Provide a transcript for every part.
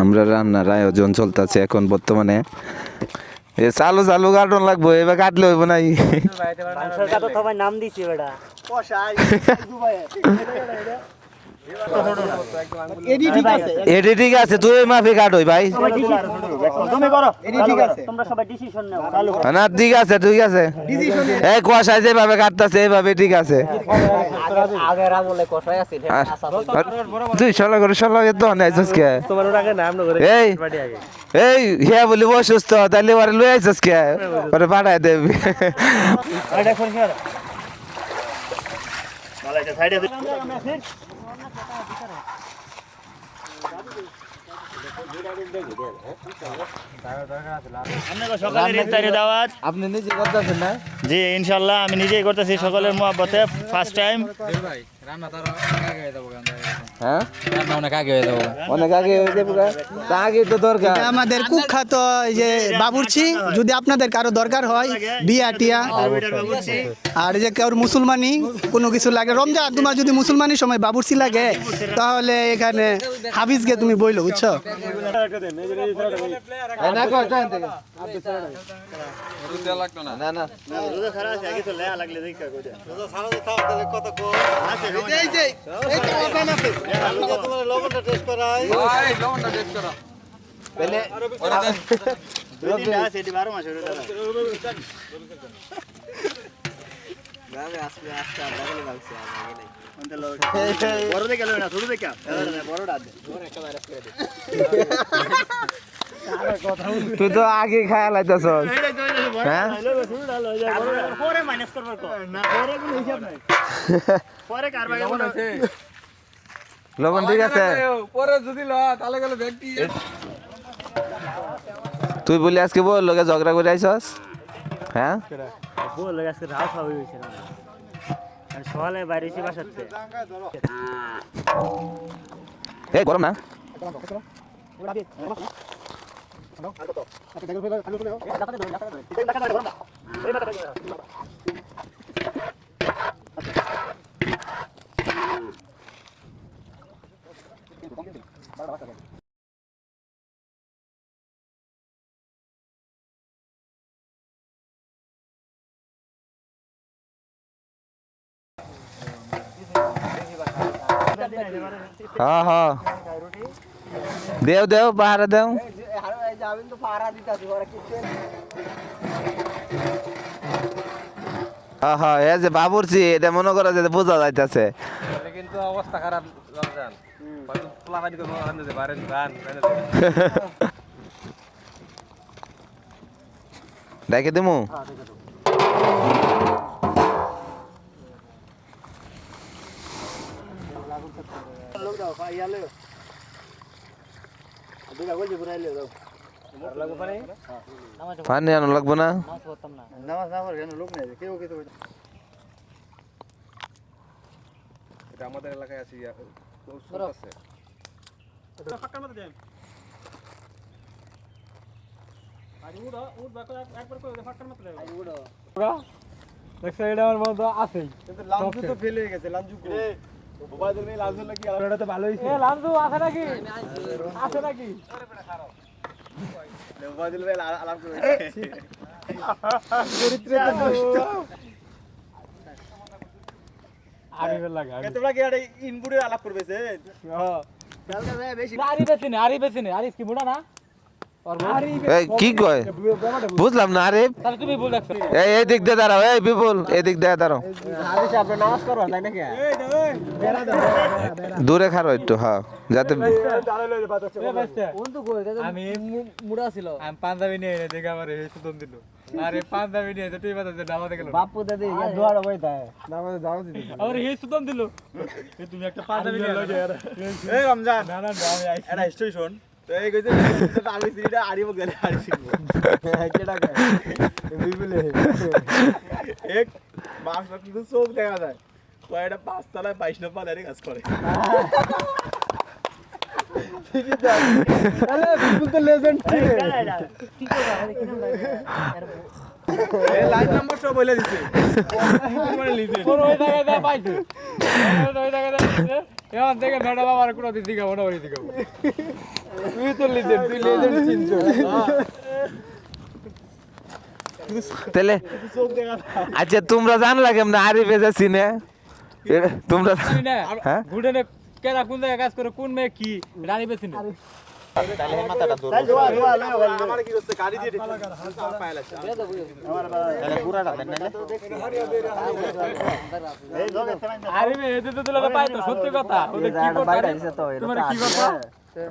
আমরা রান্নার আয়োজন চলতেছে এখন বর্তমানে। এ চালু চালু কাটন লাগবো, এবার কাটলে হইব নাই। নাম দিছি বেটা এডি ঠিক আছে, তুই মাফি কাটই ভাই। না ঠিক আছে ঠিক আছে, এই কষাই যেভাবে কাটতেছে এইভাবে ঠিক আছে। তুই সলা করে সলা তো আইসস কে? এই এই হিয়া বলি অসুস্থ, তাইলে ওরে লই আইসস কে? ওরে পাঠাই দেবি। আপনি নিজে করতেছেন না? জি ইনশাল্লাহ আমি নিজেই করতেছি সকলের মহব্বতে ফার্স্ট টাইম। হ্যাঁ অনেক আগে হয়ে যাবো, অনেক আগে হয়ে যাবো, তা আগে তো দরকার। আমাদের কুখ্যাত এই যে বাবুর্চি, যদি আপনাদের কারো দরকার হয় বিয়া টিয়া আর যে কারোর মুসলমানি কোনো কিছু লাগে, রমজান তোমার যদি মুসলমানি সময় বাবুর্চি লাগে তাহলে এখানে হাফিজকে তুমি বইলো, বুঝছো? না না তুই তো আগে খায়া লাইতেছ। হ্যাঁ লবণ ঠিক আছে। তুই বলি আজকে বল লোকে ঝগড়া করে আইসস? হ্যাঁ বল আজকে রাত হবে হইছে না, আমি সকালে বাইরে এসে বাসাতে। এই গরম না? হ্যাঁ হ্যাঁ দেও দেও পাহারা দেও। হ্যাঁ হ্যাঁ এই যে বাবুর্চি, এটা মনে করো যে বোঝা যাইতেছে কিন্তু অবস্থা খারাপ। ডাকে দিমু। পানি আনো লাগবো না? আমাদের এলাকায় আছি কি কয় বুঝলাম না। আরে এই দিক দিয়ে দাঁড়াও, এই বিপুল এই দিক দিয়ে দাঁড়াও, দূরে খারো একটু। হ্যাঁ যাতে আমি মুড়া ছিল, আমি পাঞ্জাবি নিয়ে এনে দেখে আমার সুতন দিল। আরে পাঞ্জাবি নিয়ে তুই বাতাতে নামাতে গেল বাপু দাদি দোয়ার বইতা নামাতে যাও দিল। আরে হে সুতন দিল, তুমি একটা পাঞ্জাবি নিয়ে লগে। এই রমজান না না আমি এটা স্টোরি শুন। তো এই কইছে আমি সিরিটা আরিব গেলে আরি শিখবো কেডা কয় বিবিলে এক মাস কিন্তু সব দেখা যায় কয়টা পাঁচ তলায় 22 নম্বর এর কাজ করে। ঠিক আছে আরে বিপুল তো লেজেন্ড ঠিক আছে। লাইন নাম্বার সব বলে দিছে কোন ওই জায়গায় দা পাইছে ওই জায়গায় দা এখন থেকে ম্যাডাম আমার কোন দিন দিগা মনে করে দিগা তুই তো লিজেন্ড তুই লিজেন্ড চিনছো তাহলে আচ্ছা তোমরা জানলা কেমন আরিফ এসে চিনে তোমরা হ্যাঁ গুডেনে কেরা কোন জায়গায় কাজ করে কোন মেয়ে কি রানী বেছিন আমার কি করতে গাড়ি দিয়ে পায়লা আমার তাহলে পুরাটা দেন না এই লোক আরে মে এতে তো তোলা পাই তো সত্যি কথা ওদের কি করতে তোমার কি কথা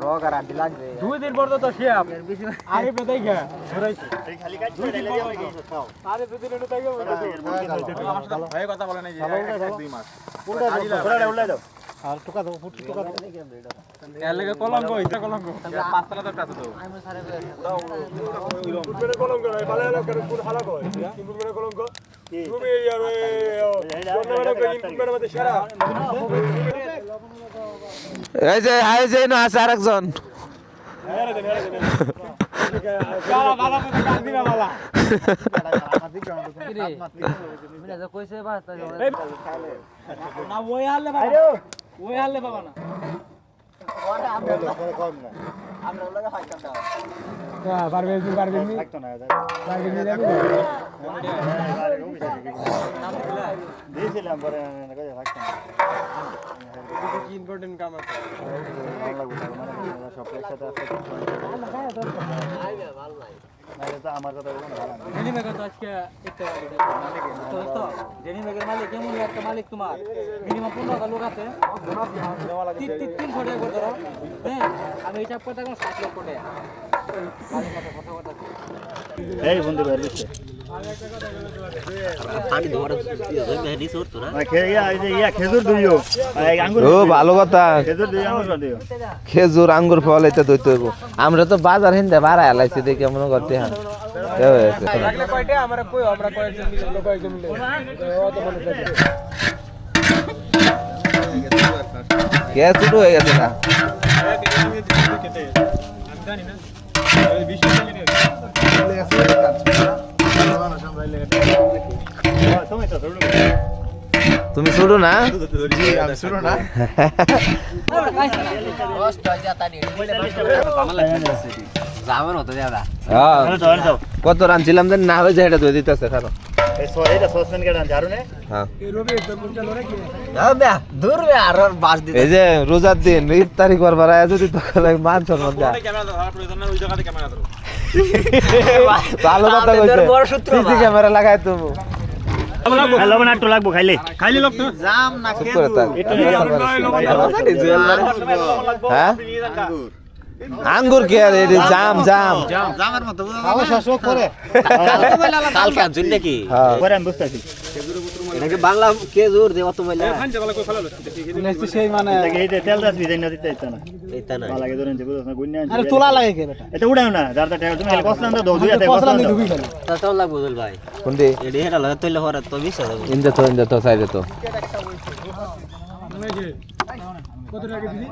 রগ আর আন্টি লাগবে 2 দিন পর তো শেপ আরে বেদাই গা ঘুরাইছে এই খালি কাজ করে দিলে আরে 2 দিন এনে তাই গো আমার সাথে ভয় কথা বলে নাই যে 1-2 মাস পুরাটা উল্লাই দাও আর টুকা দাও ফুট টুকা দাও এর লাগে কলঙ্ক ইটা কলঙ্ক পাঁচতলা তো কাছে দাও ফুটবলের কলঙ্ক নয় বালা এলাকার ফুট হালাক হয় ফুটবলের কলঙ্ক তুমি আর টুর্নামেন্টের ইনপুটমেন্টের মধ্যে সেরা এই যে না আছে আরেকজন বালা বালা মত কাজ দিবা বালা না ওই হালে বাবা ওই হালে বাবা না দিয়েছিলাম পরে কি ইম্পর্টেন্ট কাম আছে সব একসাথে আমার কথা বলুন জেনি মেগার তো আজকে একটা মালিক তো জেনি মেগার মালিক কেমন একটা মালিক তোমার মিনিমাম 15টা লোক আছে 300 টাকা করে ধরো হ্যাঁ আমি হিসাব করতে কোন 60 লক্ষ টাকা এই বন্ধু বের হচ্ছে পানি ধোয়ার মেহদি সর তো না খেজুর দুইও আঙ্গুর ও ভালো কথা খেজুর দুই আঙ্গুর দিও খেজুর আঙ্গুর ফল এটা দইতে হইব আমরা তো বাজার হিন্দে ভাড়া এলাইছি দেখে মনে করতে হ্যাঁ লাগলে কয়টা আমরা কই আমরা কয়েকজন মিলে কয়েকজন মিলে অত মনে থাকে কে শুরু হয়ে গেছে না আমি জানি না এই বিষয় জানি তুমি শুরু না জামান হতো দাদা হ্যাঁ। কত রানছিলাম দেন না হয়ে যায় এটা ধুয়ে দিতেছে খারো হ্যাঁ দূর বে আর বাস দিতে এই যে রোজার দিন ইফতারি করবার আয় যদি তখন মান সম্মান দেয় ক্যামেরা ধরার প্রয়োজন না ওই জায়গাতে ক্যামেরা ধরো ভালো কথা কইছে বড় সূত্র সিসি ক্যামেরা লাগাই তুমি লবণ একটু লাগবো খাইলে খাইলে লোক তো জাম না চুপ করে থাক হ্যাঁ আঙ্গুর কে আর এটা জাম জাম জামের মতো খাওয়া শেষ করে কালকে আনছেন নাকি হ্যাঁ পরে আমি বুঝতেছি এটাকে বাংলা কে জোর দেওয়া তো বলে খান জায়গা কই ফেলালো নেক্সট সেই মানে তেল দাস বিজাই না দিতে না এইটা না লাগে ধরেন যে বুঝছ না গুন্না আরে তোলা লাগে কে বেটা এটা উড়াও না যারটা টাকা তুমি খালি কসলাম দাও দুইটা টাকা কসলা কসলাম নি দাও ডুবি গেল তাও লাগবে বল ভাই কোনটি এডি হেডা লাগে তইলে হরে তো বিশ হবে ইন্দে তো সাইডে তো কত টাকা দিদি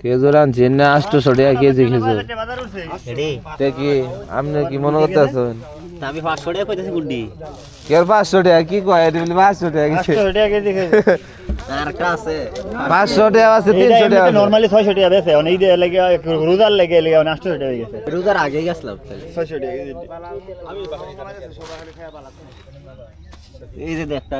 খেজুর আনছি না 800 টাকা কেজি খেজুর বাজার উঠছে এডি তে কি আপনি কি মনে করতেছেন আমি 500 টাকা কইতাছি গুড্ডি কে 500 টাকা কি কয় এটা বলে 500 টাকা কি 800 টাকা কেজি আর কা আছে 500 টাকা আছে 300 টাকা আছে নরমালি 600 টাকা বেছে অনেক দিয়ে লাগে রোজার লাগে 800 টাকা হয়ে গেছে রোজার আগে গেছলাম তাহলে 600 টাকা এই যে একটা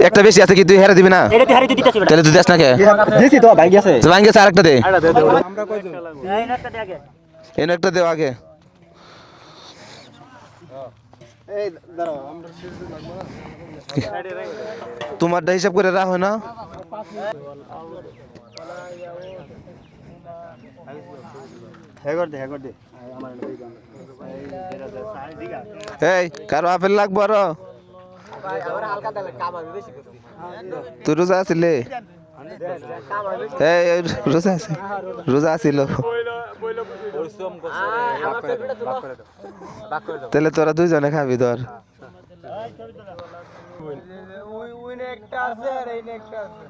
একটা বেশি আছে কি তুই হেরে দিবি না তাহলে তুই দেশ না কে দিছি তো ভাই গেছে তো ভাঙ্গে আরেকটা দে আমরা কয়জন এনে একটা দেও আগে এই দাঁড়াও আমরা তোমারটা হিসাব করে রাখো না হেগর দে আমার এই কারো আপেল লাগবো আরো তুই রোজা আছিলে এই রোজা আছিল তাহলে তোরা দুইজনে খাবি ধর উইন ওই একটা আছে আর এই একটা আছে